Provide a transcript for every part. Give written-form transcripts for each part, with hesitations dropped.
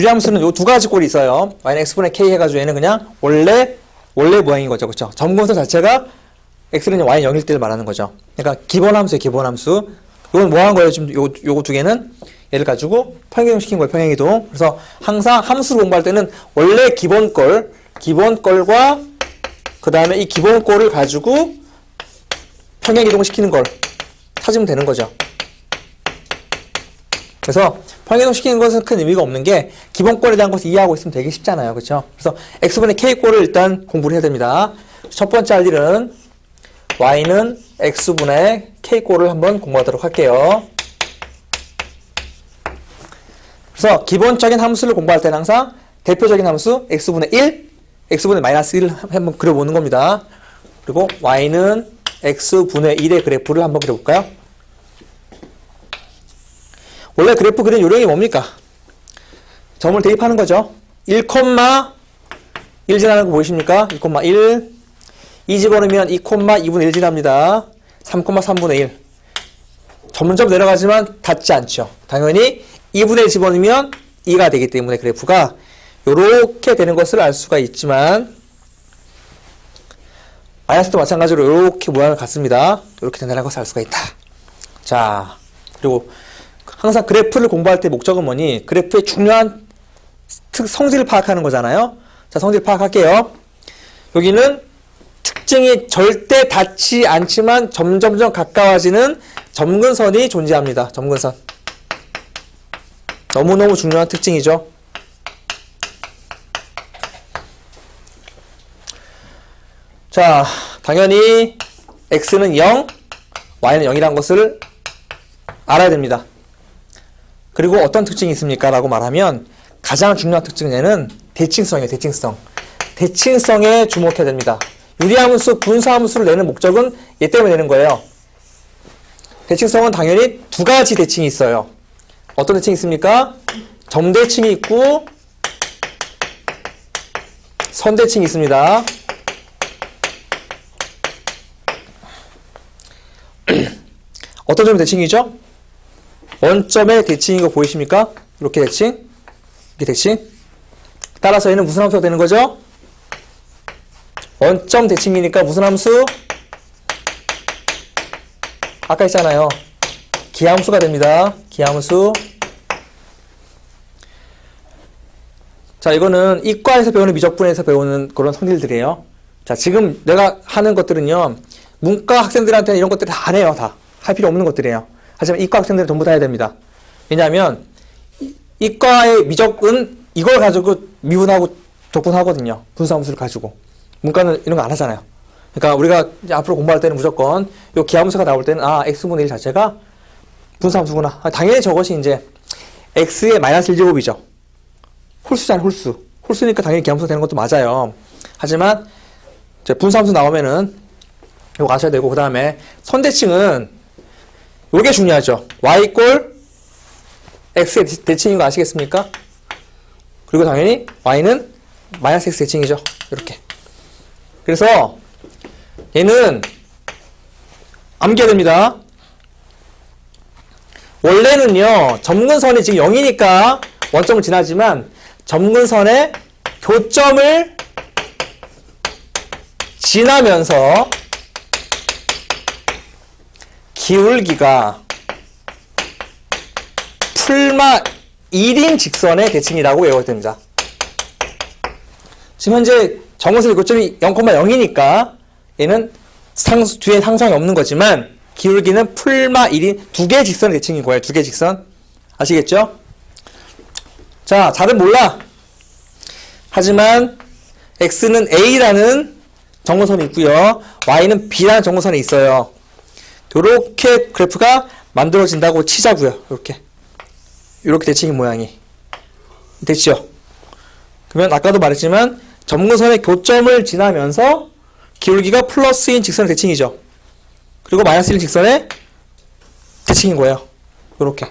유리함수는 요 두 가지 꼴이 있어요. y는 x분의 k 해가지고 얘는 그냥 원래 모양인 거죠. 그쵸? 점근선 자체가 x는 y는 0일 때를 말하는 거죠. 그러니까 기본함수예요. 기본함수. 이건 뭐 한 거예요? 지금 요거 두 개는 얘를 가지고 평행이동 시킨 거예요. 평행이동. 그래서 항상 함수를 공부할 때는 원래 기본꼴과 그 다음에 이 기본꼴을 가지고 평행이동 시키는 걸 찾으면 되는 거죠. 그래서 평행이동 시키는 것은 큰 의미가 없는 게 기본꼴에 대한 것을 이해하고 있으면 되게 쉽잖아요. 그렇죠? 그래서 x분의 k꼴을 일단 공부를 해야 됩니다. 첫 번째 할 일은 y는 x분의 k꼴을 한번 공부하도록 할게요. 그래서 기본적인 함수를 공부할 때는 항상 대표적인 함수 x분의 1, x분의 마이너스 1을 한번 그려보는 겁니다. 그리고 y는 x분의 1의 그래프를 한번 그려볼까요? 원래 그래프 그리는 요령이 뭡니까? 점을 대입하는 거죠. 1, 1 지나는 거 보이십니까? 1,1 2 집어넣으면 2,2분의 1 지납니다. 3,3분의 1 점점 내려가지만 닿지 않죠. 당연히 2분의 1 집어넣으면 2가 되기 때문에 그래프가 이렇게 되는 것을 알 수가 있지만 마이너스도 마찬가지로 이렇게 모양을 갖습니다. 이렇게 된다는 것을 알 수가 있다. 자, 그리고 항상 그래프를 공부할 때 목적은 뭐니? 그래프의 중요한 성질을 파악하는 거잖아요. 자, 성질 파악할게요. 여기는 특징이 절대 닿지 않지만 점점점 가까워지는 점근선이 존재합니다. 점근선. 너무너무 중요한 특징이죠. 자, 당연히 x는 0, y는 0이라는 것을 알아야 됩니다. 그리고 어떤 특징이 있습니까? 라고 말하면 가장 중요한 특징은 얘는 대칭성이에요. 대칭성. 대칭성에 주목해야 됩니다. 유리함수, 분수함수를 내는 목적은 얘 때문에 내는 거예요. 대칭성은 당연히 두 가지 대칭이 있어요. 어떤 대칭이 있습니까? 점대칭이 있고 선대칭이 있습니다. 어떤 점이 대칭이죠? 원점의 대칭인 거 보이십니까? 이렇게 대칭, 이렇게 대칭. 따라서 얘는 무슨 함수가 되는 거죠? 원점 대칭이니까 무슨 함수? 아까 했잖아요. 기함수가 됩니다. 기함수. 자, 이거는 이과에서 배우는 미적분에서 배우는 그런 성질들이에요. 자, 지금 내가 하는 것들은요, 문과 학생들한테는 이런 것들 다 안 해요. 다. 할 필요 없는 것들이에요. 하지만 이과 학생들은 전부 다 해야 됩니다. 왜냐하면 이과의 미적은 이걸 가지고 미분하고 적분하거든요. 분수함수를 가지고. 문과는 이런 거 안 하잖아요. 그러니까 우리가 이제 앞으로 공부할 때는 무조건 이 기하함수가 나올 때는 x분의 1 자체가 분수함수구나. 당연히 저것이 이제 x의 마이너스 1제곱이죠. 홀수잖아요. 홀수. 홀수니까 당연히 기하함수가 되는 것도 맞아요. 하지만 이제 분수함수 나오면은 이거 아셔야 되고, 그 다음에 선대칭은 요게 중요하죠. y 꼴 x의 대칭인 거 아시겠습니까? 그리고 당연히 y는 마이너스 x 대칭이죠. 이렇게. 그래서 얘는 암기해야 됩니다. 원래는요, 점근선이 지금 0이니까 원점을 지나지만 점근선의 교점을 지나면서 기울기가 풀마 1인 직선의 대칭이라고 외워야 됩니다. 지금 현재 점근선의 교점이 0,0이니까 얘는 뒤에 상상이 없는 거지만 기울기는 풀마 1인 두 개 직선의 대칭인 거예요. 두 개 직선. 아시겠죠? 자, 잘은 몰라. 하지만 x는 a라는 점근선이 있고요. y는 b라는 점근선이 있어요. 요렇게 그래프가 만들어진다고 치자고요. 이렇게 대칭인 모양이 됐죠? 그러면 아까도 말했지만 점근선의 교점을 지나면서 기울기가 플러스인 직선의 대칭이죠. 그리고 마이너스인 직선의 대칭인 거예요. 요렇게.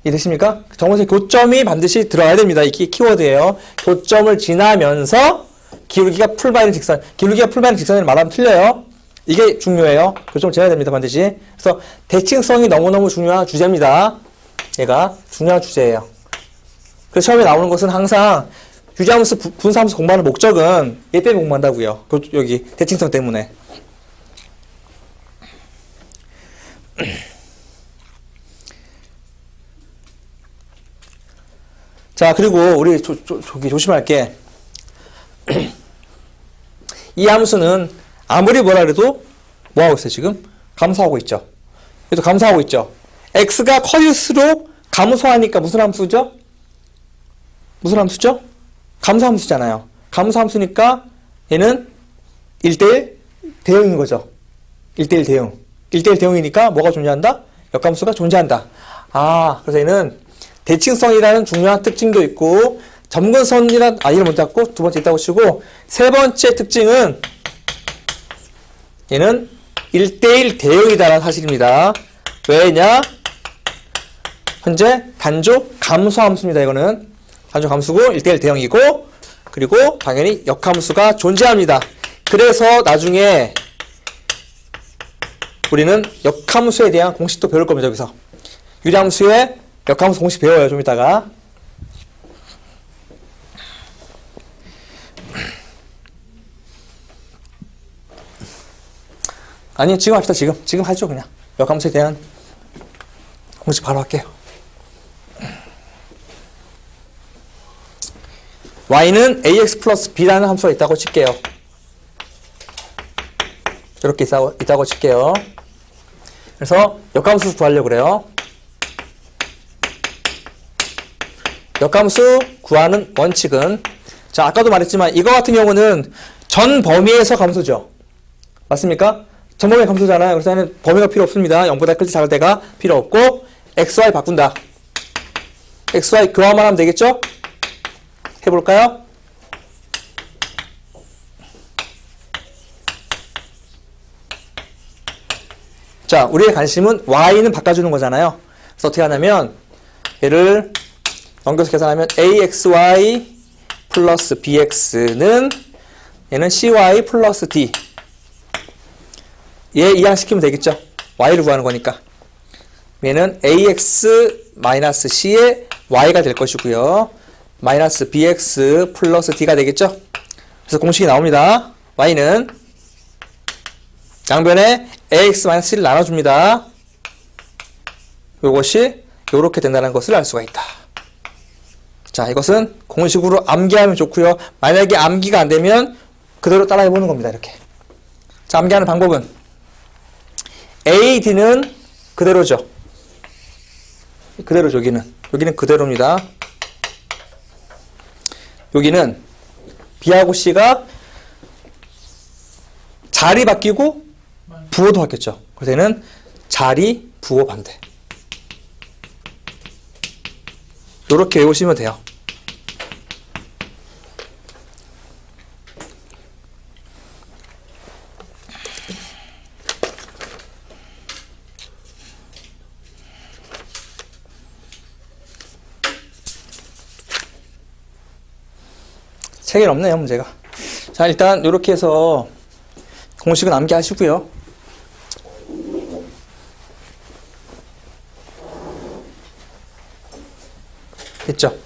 이해되십니까? 점근선의 교점이 반드시 들어가야 됩니다. 이게 키워드예요. 교점을 지나면서 기울기가 풀바인 직선. 기울기가 풀바인 직선을 말하면 틀려요. 이게 중요해요. 교점을 지나야 됩니다. 반드시. 그래서 대칭성이 너무너무 중요한 주제입니다. 얘가 중요한 주제예요. 그래서 시험에 나오는 것은 항상 유리함수, 분수함수 공부하는 목적은 얘 때문에 공부한다고요. 여기 대칭성 때문에. 자, 그리고 우리 저기 조심할 게 이 함수는 아무리 뭐라 그래도 뭐 하고 있어요, 지금? 감소하고 있죠. 그래도 감소하고 있죠. x가 커질수록 감소하니까 무슨 함수죠? 무슨 함수죠? 감소함수잖아요. 감소함수니까 얘는 1대1 대응인 거죠. 1대1 대응. 1대1 대응이니까 뭐가 존재한다? 역함수가 존재한다. 아, 그래서 얘는 대칭성이라는 중요한 특징도 있고 점근선이란 이름 못 잡고 두 번째 있다고 치고 세 번째 특징은 얘는 1대1 대응이다라는 사실입니다. 왜냐? 현재 단조 감소함수입니다. 이거는 단조 감수고 1대1 대응이고 그리고 당연히 역함수가 존재합니다. 그래서 나중에 우리는 역함수에 대한 공식도 배울 겁니다. 여기서 유리함수의 역함수 공식 배워요. 좀 이따가. 아니 지금 합시다. 지금 하죠. 그냥 역함수에 대한 공식 바로 할게요. y는 ax 플러스 b라는 함수가 있다고 칠게요. 이렇게 있다고 칠게요. 그래서 역함수 구하려고 그래요. 역함수 구하는 원칙은 자 아까도 말했지만 이거 같은 경우는 전 범위에서 감소죠. 맞습니까? 전 범위 감소잖아요. 그래서 얘는 범위가 필요 없습니다. 0보다 클 때 작을 때가 필요 없고 xy 바꾼다. xy 교환만 하면 되겠죠? 해볼까요? 자, 우리의 관심은 y는 바꿔주는 거잖아요. 그래서 어떻게 하냐면 얘를 넘겨서 계산하면 axy 플러스 bx는 얘는 cy 플러스 d 얘 이항시키면 되겠죠. y를 구하는 거니까. 얘는 ax 마이너스 c의 y가 될 것이고요. 마이너스 bx 플러스 d가 되겠죠. 그래서 공식이 나옵니다. y는 양변에 ax 마이너스 c를 나눠줍니다. 이것이 이렇게 된다는 것을 알 수가 있다. 자, 이것은 공식으로 암기하면 좋고요. 만약에 암기가 안 되면 그대로 따라해보는 겁니다. 이렇게. 자, 암기하는 방법은 a, d는 그대로죠. 그대로죠, 여기는 그대로입니다. 여기는 b하고 c가 자리 바뀌고 부호도 바뀌었죠. 그래서 얘는 자리, 부호 반대. 이렇게 외우시면 돼요. 책에는 없네요, 문제가. 자, 일단 이렇게 해서 공식은 암기하시고요. 됐죠?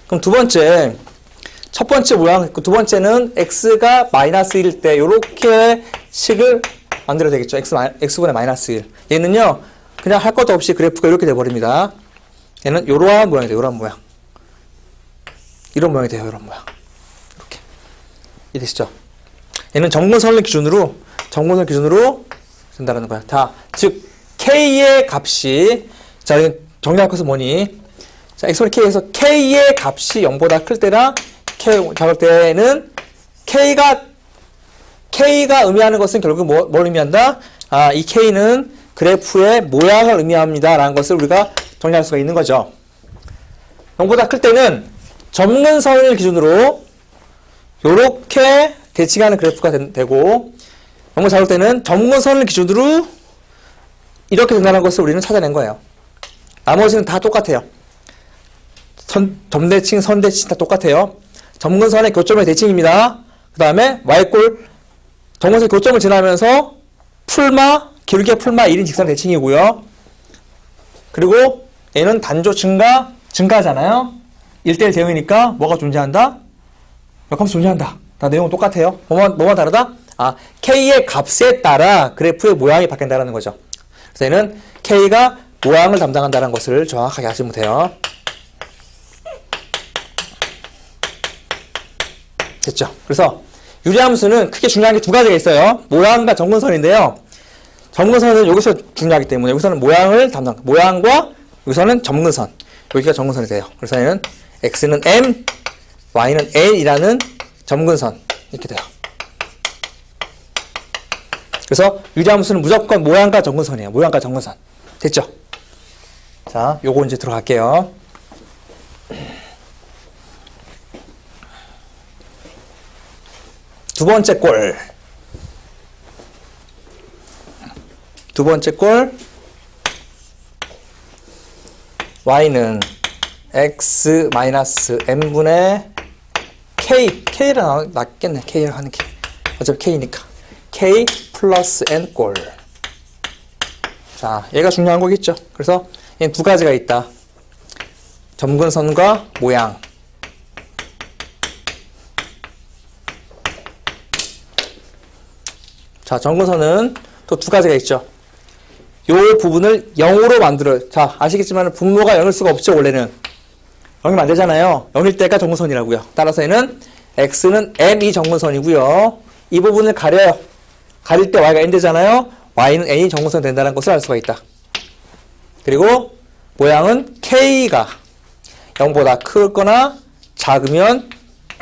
그럼 두 번째, 첫 번째 모양, 두 번째는 x가 마이너스 1일 때 이렇게 식을 만들어야 되겠죠? x분의 마이너스 1. 얘는요, 그냥 할 것도 없이 그래프가 이렇게 돼버립니다. 얘는 이러한 모양이 돼요, 이러한 모양. 이런 모양이 돼요, 이런 모양. 이렇게. 이해되시죠? 얘는 정근선을 기준으로 된다는 거야. 다, 즉, k의 값이, 자, 정리할 것은 뭐니? 자, x분의 k에서 k의 값이 0보다 클 때랑 k 작을 때는 k가 의미하는 것은 결국 뭘 의미한다? 아, 이 k는 그래프의 모양을 의미합니다. 라는 것을 우리가 정리할 수가 있는 거죠. 0보다 클 때는 점근선을 기준으로 요렇게 대칭하는 그래프가 되고 0보다 작을 때는 점근선을 기준으로 이렇게 된다는 것을 우리는 찾아낸 거예요. 나머지는 다 똑같아요. 점대칭, 선대칭 다 똑같아요. 점근선의 교점의 대칭입니다. 그 다음에 y꼴 점근선 교점을 지나면서 길게 풀마 1인 직선 대칭이고요. 그리고 얘는 단조 증가하잖아요. 1대1 대응이니까 뭐가 존재한다? 역함수 존재한다. 다 내용은 똑같아요. 뭐만 다르다? K의 값에 따라 그래프의 모양이 바뀐다는 거죠. 그래서 얘는 K가 모양을 담당한다는 것을 정확하게 아시면 돼요. 됐죠? 그래서 유리함수는 크게 중요한 게 두 가지가 있어요. 모양과 점근선인데요. 점근선은 여기서 중요하기 때문에 여기서는 모양과 여기서는 점근선. 여기가 점근선이 돼요. 그래서 얘는 X는 M, Y는 N이라는 점근선. 이렇게 돼요. 그래서 유리함수는 무조건 모양과 점근선이에요. 모양과 점근선. 됐죠? 자, 요거 이제 들어갈게요. 두 번째 꼴. y는 x-m분의 k라 낫겠네. k를 하는 게 어차피 k니까 k 플러스 n 꼴. 자, 얘가 중요한 거겠죠. 그래서 얘는 두 가지가 있다. 점근선과 모양. 자, 점근선은 또 두 가지가 있죠. 요 부분을 0으로 자, 아시겠지만 분모가 0일 수가 없죠, 원래는. 0이면 안 되잖아요. 0일 때가 점근선이라고요. 따라서 얘는 x는 m이 점근선이고요. 이 부분을 가려요. 가릴 때 y가 n 되잖아요. y는 n이 점근선 된다는 것을 알 수가 있다. 그리고 모양은 k가 0보다 크거나 작으면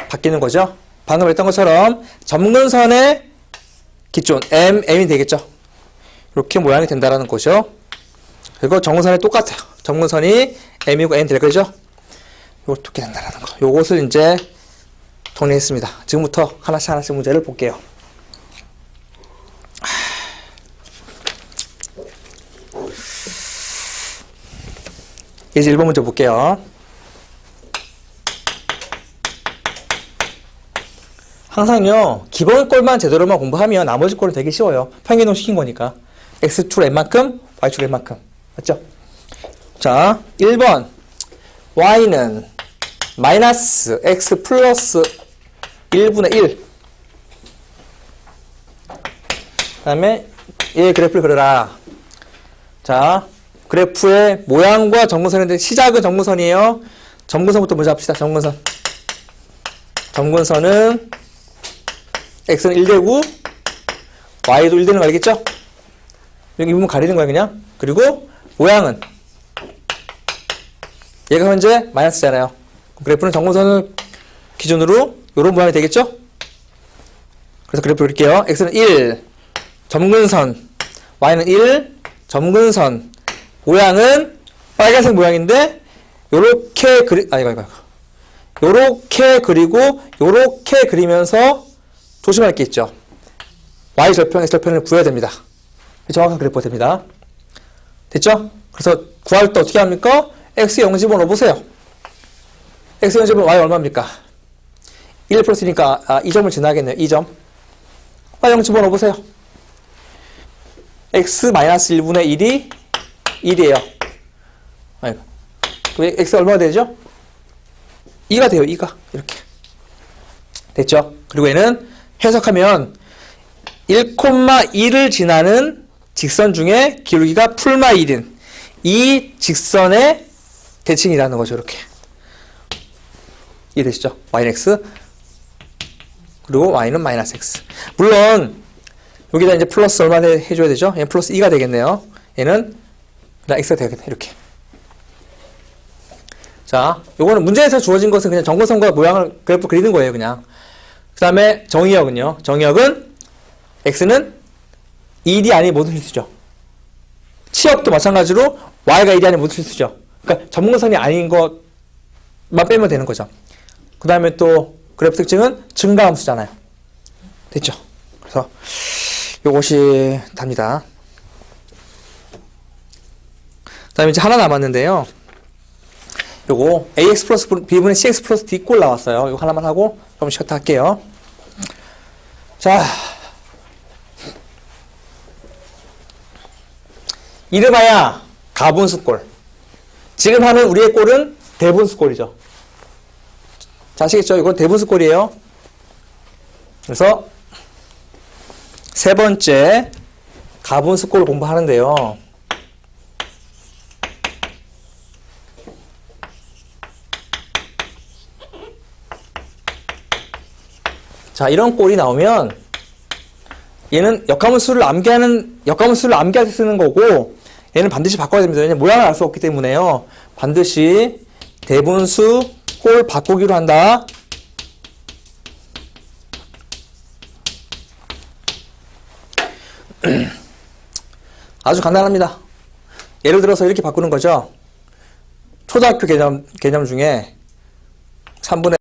바뀌는 거죠. 방금 했던 것처럼 점근선의 기존 m이 되겠죠. 이렇게 모양이 된다는 거죠. 그리고 점근선이 똑같아요. 점근선이 m이고 n 될 거죠. 요것도 이렇게 된다는 거. 요것을 이제 정리했습니다. 지금부터 하나씩 문제를 볼게요. 이제 1번 문제 볼게요. 항상요, 기본 꼴만 제대로만 공부하면 나머지 꼴은 되게 쉬워요. 평균이동 시킨 거니까. x축 n만큼, y축 n만큼. 맞죠? 자, 1번. y는 마이너스 x 플러스 1분의 1. 그 다음에 얘 그래프를 그려라. 자, 그래프의 모양과 점근선인데 시작은 점근선이에요. 점근선부터 먼저 합시다. 점근선. 점근선은 x는 1되고 y도 1되는 거 알겠죠? 여기 이 부분 가리는 거야 그냥. 그리고 모양은 얘가 현재 마이너스잖아요. 그래프는 점근선을 기준으로 이런 모양이 되겠죠? 그래서 그래프 그릴게요. x는 1 점근선, y는 1 점근선. 모양은 빨간색 모양인데 요렇게 요렇게 그리고 요렇게 그리면서 조심할 게 있죠. y 절편, x 절편을 구해야 됩니다. 정확한 그래프가 됩니다. 됐죠? 그래서 구할 때 어떻게 합니까? x 0 집어넣어보세요. x 0 집어넣으면 y 얼마입니까? 1 플러스니까 2점을 지나겠네요. 2점. y 0 집어넣어보세요. x 마이너스 1분의 1이 1이에요. 아이고. 그럼 x 얼마가 되죠? 2가 돼요. 2가. 이렇게. 됐죠? 그리고 얘는 해석하면 1,2를 지나는 직선 중에 기울기가 풀마 1인 이 직선의 대칭이라는 거죠. 이렇게. 이해되시죠? y는 x 그리고 y는 마이너스 x. 물론 여기다 이제 플러스 얼마 해줘야 되죠? 얘는 플러스 2가 되겠네요. 얘는 그냥 x가 되겠네. 이렇게. 자, 요거는 문제에서 주어진 것은 그냥 점근선과 모양을 그래프 그리는 거예요. 그냥. 그 다음에 정의역은요. 정의역은 x는 1이 아닌 모든 실수죠. 치역도 마찬가지로 y가 1이 아닌 모든 실수죠. 그러니까 점근선이 아닌 것만 빼면 되는 거죠. 그 다음에 또 그래프 특징은 증가함수잖아요. 됐죠? 그래서 요것이 답니다. 그 다음에 이제 하나 남았는데요. 요거 ax 플러스 b분의 cx 플러스 d 꼴 나왔어요. 이거 하나만 하고 좀 쉬었다 할게요. 자, 이래봐야 가분수 꼴. 지금 하는 우리의 꼴은 대분수 꼴이죠. 자, 아시겠죠? 이건 대분수꼴이에요. 그래서 세 번째 가분수꼴을 공부하는데요. 자, 이런 꼴이 나오면 얘는 역가분수를 암기할 때 쓰는 거고 얘는 반드시 바꿔야 됩니다. 왜냐면 모양을 알 수 없기 때문에요. 반드시 대분수 꼴 바꾸기로 한다. 아주 간단합니다. 예를 들어서 이렇게 바꾸는 거죠. 초등학교 개념 중에 3분의